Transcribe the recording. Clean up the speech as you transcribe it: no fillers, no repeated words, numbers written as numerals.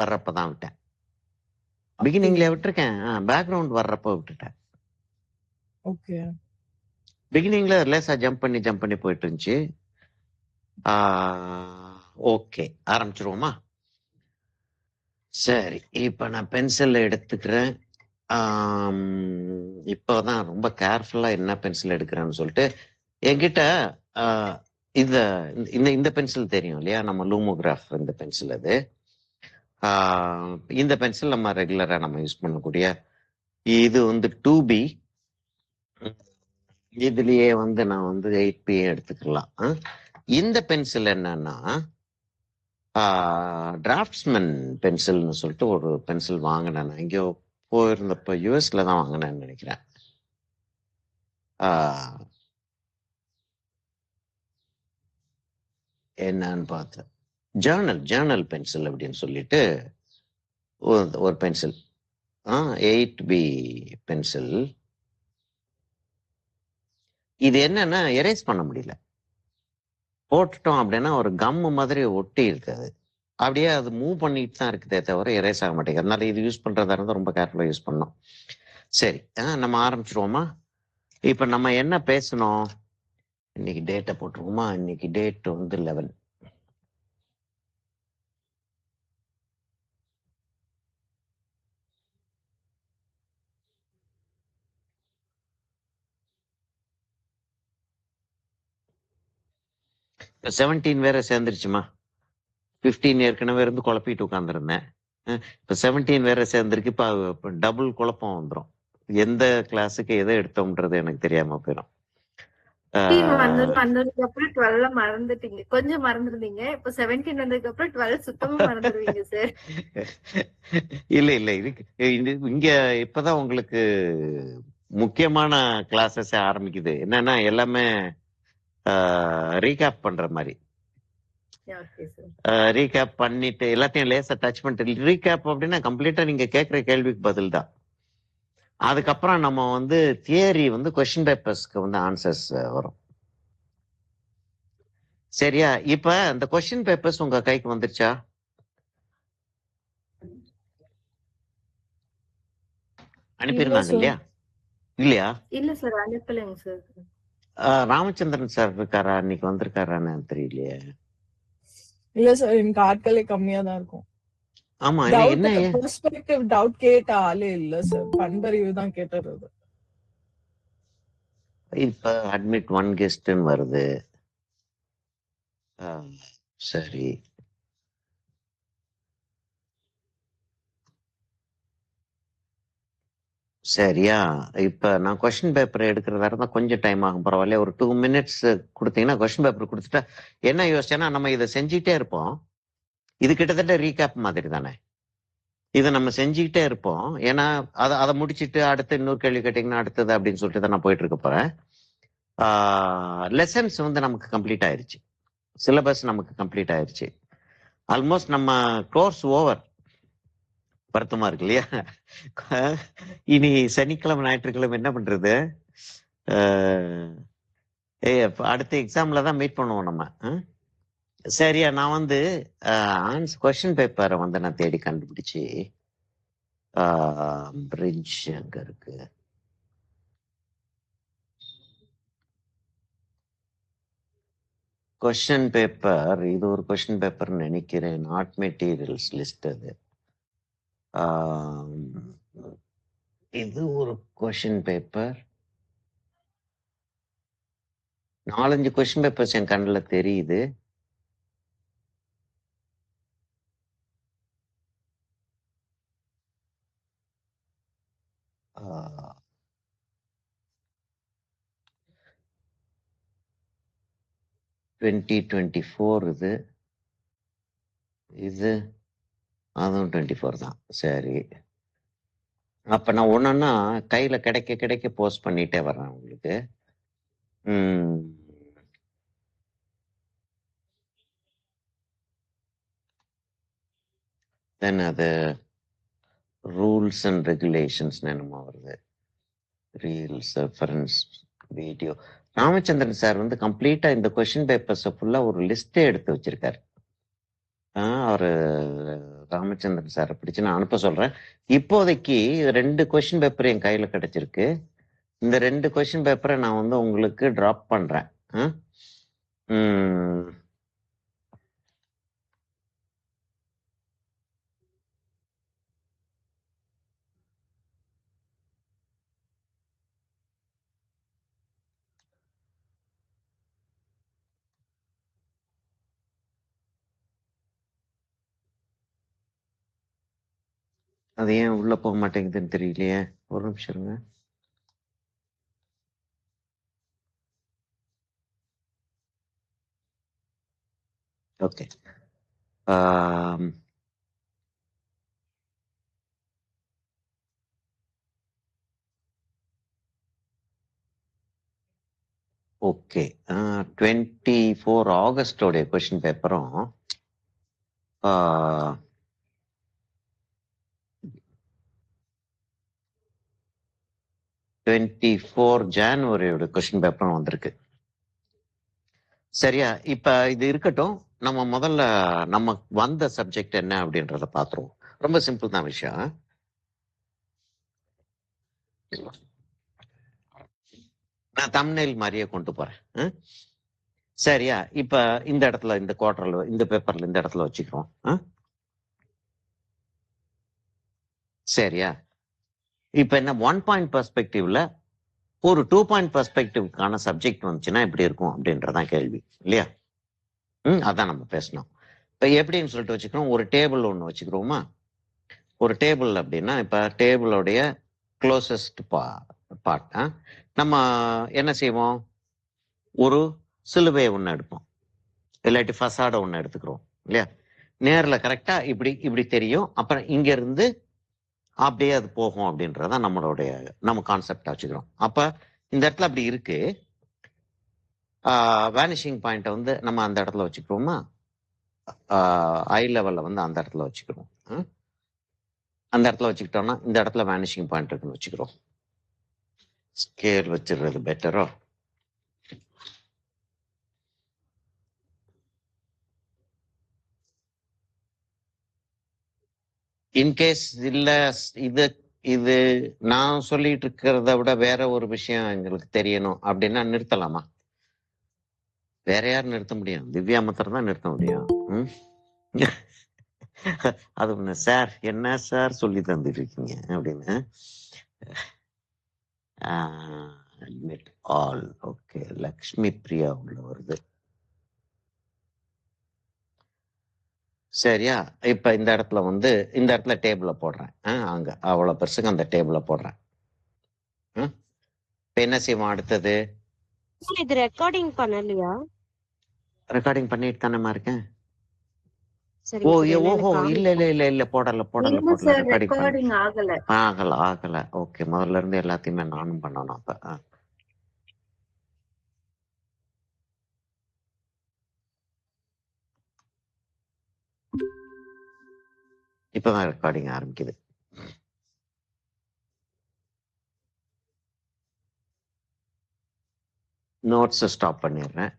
வர்றப்ப தான் விட்டேன். பிகினிங்ல விட்டுருக்கேன், பேக்ரவுண்ட் வர்றப்ப விட்டுட்டேன். ஓகே. பிகினிங்ல லேசா ஜம்ப் பண்ணி போயிட்டு இருந்துச்சு. ஓகே, ஆரம்பிச்சிருவோமா? சரி, இப்ப நான் பென்சில் எடுத்துக்கிறேன். இப்போதான் ரொம்ப கேர்ஃபுல்லா என்ன பென்சில் எடுக்கிறேன்னு சொல்லிட்டு என்கிட்ட இந்த இந்த பென்சில் தெரியும் இல்லையா, நம்ம லூமோகிராஃப் இந்த பென்சில். அது இந்த பென்சில் நம்ம ரெகுலரா நம்ம யூஸ் பண்ணக்கூடிய, இது வந்து 2B. இதுலயே வந்து நான் வந்து 8B எடுத்துக்கலாம். இந்த பென்சில் என்னன்னா டிராஃப்ட்ஸ்மேன் பென்சில்னு சொல்லிட்டு ஒரு பென்சில் வாங்கினேன். நான் எங்கேயோ போயிருந்தப்ப யூஎஸ்ல தான் வாங்கினேன்னு நினைக்கிறேன். என்னன்னு பார்த்தேன், ஜேர்னல் பென்சில் அப்படின்னு சொல்லிட்டு ஒரு பென்சில், 8B பென்சில். இது என்னன்னா எரேஸ் பண்ண முடியல. போட்டுட்டோம் அப்படின்னா ஒரு கம் மாதிரி ஒட்டி இருக்காது, அப்படியே அது மூவ் பண்ணிட்டு தான் இருக்குதே தவிர எரேஸ் ஆக மாட்டேங்குது. அதனால இது யூஸ் பண்றதா இருந்தால் ரொம்ப கேர்ஃபுல்லா யூஸ் பண்ணோம். சரி, நம்ம ஆரம்பிச்சிருவோமா? இப்ப நம்ம என்ன பேசணும், இன்னைக்கு டேட்டை போட்டுருவோமா? இன்னைக்கு டேட் வந்து 11. இப்போ 17 வேற சேர்ந்துருச்சுமா. 15 ஏற்கனவே இருந்து குழப்பிட்டு உட்காந்துருந்தேன். இப்போ 17 வேற சேர்ந்துருக்கு. இப்போ டபுள் குழப்பம் வந்துடும். எந்த கிளாஸுக்கு எதை எடுத்தோம்ன்றது எனக்கு தெரியாம போயிடும். வந்ததுக்கு அப்புறம் 12 மறந்துட்டீங்க, கொஞ்சம் மறந்துருந்தீங்க. இப்ப 17 வந்ததுக்கு அப்புறம் 12 சுத்தமா மறந்துடுவீங்க சார். இல்ல இங்க இப்பதான் உங்களுக்கு முக்கியமான கிளாஸஸ் ஆரம்பிக்குது. என்னன்னா எல்லாமே ரீகேப் பண்ற மாதிரி. ரீகேப் பண்ணிட்டு எல்லாத்தையும் லேசா டச் பண்ணிட்டு, ரீகேப் அப்படின்னா கம்ப்ளீட்டா நீங்க கேட்கிற கேள்விக்கு பதில் தான். அதுக்கப்புறம் நம்ம வந்து தியரி வந்து கொஸ்டின் பேப்பர்ஸ்க்கு வந்து ஆன்சர்ஸ் வரும். சரியா? இப்ப இந்த கொஸ்டின் பேப்பர்ஸ் உங்க கைக்கு வந்துருச்சா? அனுப்பியிருந்தாங்க இல்லையா? இல்லையா? இல்ல சார், அனுப்பலைங்க சார். ராமச்சந்திரன் சார் இருக்காரா? இன்னைக்கு வந்திருக்காரான்னு தெரியலையே. இல்ல சார், எனக்கு ஆட்களே கம்மியா தான் இருக்கும். ஆமா, என்ன பெர்ஸ்பெக்டிவ் டவுட் கேட்ட ஆளே இல்ல சார், பண்பறிவு தான் கேட்டுறது. இப்ப அட்மிட் 1 கெஸ்ட்னு வருது. சரி, சரியா? இப்ப நான் கொஸ்டின் பேப்பர் எடுக்கிறதா இருந்தா கொஞ்சம் டைம் ஆகும், பரவாயில்ல. ஒரு 2 minutes கொடுத்தீங்கன்னா கொஸ்டின் பேப்பர் கொடுத்துட்டா என்ன யோசிச்சேன்னா, நம்ம இதை செஞ்சுக்கிட்டே இருப்போம். இது கிட்டத்தட்ட ரீகேப் மாதிரி தானே. இதை நம்ம செஞ்சுக்கிட்டே இருப்போம். ஏன்னா அதை முடிச்சுட்டு அடுத்து இன்னொரு கேள்வி கேட்டீங்கன்னா அடுத்தது அப்படின்னு சொல்லிட்டு தான் நான் போயிட்டு இருக்க போறேன். லெசன்ஸ் வந்து நமக்கு கம்ப்ளீட் ஆயிருச்சு, சிலபஸ் நமக்கு கம்ப்ளீட் ஆயிருச்சு. ஆல்மோஸ்ட் நம்ம கோர்ஸ் ஓவர். வருத்தமா இருக்கு இல்லையா? இனி சனிக்கிழமை ஞாயிற்றுக்கிழமை என்ன பண்றது? அடுத்த எக்ஸாம்ல தான் மீட் பண்ணுவோம் நம்ம. சரியா? நான் வந்து கொஸ்டின் பேப்பரை வந்து நான் தேடி கண்டுபிடிச்சு, பிரிட்ஜ் அங்க இருக்கு. கொஸ்டின் பேப்பர், இது ஒரு கொஸ்டின் பேப்பர் நினைக்கிறேன். Not materials list. அது இது ஒரு கொஸ்டின் பேப்பர். 4-5 கொஸ்டின் பேப்பர்ஸ் என் கண்ணில் தெரியுது. ஆ 2024 இது அதுவும் 24 தான். சரி, அப்ப நான் ஒன்னொன்னா கையில கிடைக்க போஸ்ட் பண்ணிட்டே வர்றேன் உங்களுக்கு. தென் அது ரூல்ஸ் அண்ட் ரெகுலேஷன்ஸ் என்னமா வருது. Reels, reference, video. Ramachandran sir வந்து கம்ப்ளீட்டா இந்த கொஸ்டின் பேப்பர்ஸ் ஃபுல்லா ஒரு லிஸ்டே எடுத்து வச்சிருக்காரு. அவரு ராமச்சந்திரன் சாரை பிடிச்சு நான் அனுப்ப சொல்றேன். இப்போதைக்கு 2 கொஸ்டின் பேப்பர் என் கையில கிடைச்சிருக்கு. இந்த 2 கொஸ்டின் பேப்பரை நான் வந்து உங்களுக்கு டிராப் பண்றேன். ம், அது ஏன் உள்ள போக மாட்டேங்குதுன்னு தெரியலையே. ஒரு நிமிஷம் இருங்க. ஓகே. ஓகே. 24 ஆகஸ்டோடைய கொஸ்டின் பேப்பரும் 24 ஜான்வரியோட கொஸ்டின் பேப்பரும் வந்திருக்கு. சரியா? இப்ப இது இருக்கட்டும். நம்ம முதல்ல நம்ம வந்த சப்ஜெக்ட் என்ன அப்படின்றத பாத்துருவோம். ரொம்ப சிம்பிள் தான் விஷயம். நான் தம்ப்நெயில் மாதிரியே கொண்டு போறேன். சரியா? இப்ப இந்த இடத்துல இந்த குவார்டர்ல இந்த பேப்பர்ல இந்த இடத்துல வச்சுக்கிறோம். சரியா? இப்ப என்ன 1 பாயிண்ட் பெர்ஸ்பெக்டிவ்ல ஒரு 2 பாயிண்ட் பெர்ஸ்பெக்டிவ்க்கான சப்ஜெக்ட் வந்துச்சுன்னா எப்படி இருக்கும் அப்படின்றதான் கேள்வி இல்லையா? அதான் நம்ம பேசணும். இப்ப எப்படின்னு சொல்லிட்டு வச்சுக்கிறோம். ஒரு டேபிள் ஒண்ணு வச்சுக்கிறோமா? ஒரு டேபிள் அப்படின்னா இப்ப டேபிளோடைய க்ளோசஸ்ட் பார்ட் நம்ம என்ன செய்வோம்? ஒரு சிலுவையை ஒண்ணு எடுப்போம், இல்லாட்டி ஃபசாட ஒண்ணு எடுத்துக்கிறோம் இல்லையா? நேர்ல கரெக்டா இப்படி இப்படி தெரியும். அப்புறம் இங்க இருந்து அப்படியே அது போகும் அப்படின்றத நம்ம கான்செப்ட் வச்சுக்கிறோம். அப்ப இந்த இடத்துல அப்படி இருக்கு. வேனிஷிங் பாயிண்ட்டை வந்து நம்ம அந்த இடத்துல வச்சுக்கிறோமா? ஐ லெவல்ல வந்து அந்த இடத்துல வச்சுக்கிறோம். அந்த இடத்துல வச்சுக்கிட்டோம்னா இந்த இடத்துல வேனிஷிங் பாயிண்ட் இருக்குன்னு வச்சுக்கிறோம். ஸ்கேல் வச்சிடுறது பெட்டரோ? இன்கேஸ் இல்ல, இது இது நான் சொல்லிட்டு இருக்கிறத விட வேற ஒரு விஷயம் எங்களுக்கு தெரியணும் அப்படின்னா நிறுத்தலாமா? வேற யார் நிறுத்த முடியும்? திவ்யா மாத்திரம் தான் நிறுத்த முடியும். அது ஒண்ணு சார், என்ன சார் சொல்லி தந்துட்டு இருக்கீங்க அப்படின்னு. Admit all. Okay, Lakshmi Priya உள்ள வருது. சரியா? இப்ப இந்த இடத்துல வந்து இந்த இடத்துல டேபிள போடுறேன். அங்க அவ்வளவு பெருசுக்கு அந்த டேபிள போடுறேன். இப்ப என்ன செய்வோம் அடுத்தது? இது ரெக்கார்டிங் பண்ணலையா? ரெக்கார்டிங் பண்ணிட்டு தானேமா இருக்கேன். சரிங்க ஓ சார். ஏன்னா ஓஹோ, எனக்கு இல்ல இல்ல இல்ல இல்ல போடல போடல இல்ல போடல. சார், ரெக்கார்டிங் பண்ண ரெக்கார்டிங் ஆகல. ஆகல. ஓகே, முதல்ல இருந்து எல்லாத்தையுமே நானும் பண்ணணும் அப்ப. இப்பதான் ரெக்கார்டிங் ஆரம்பிக்குது. நோட்ஸ் ஸ்டாப் பண்ணிடுறேன்.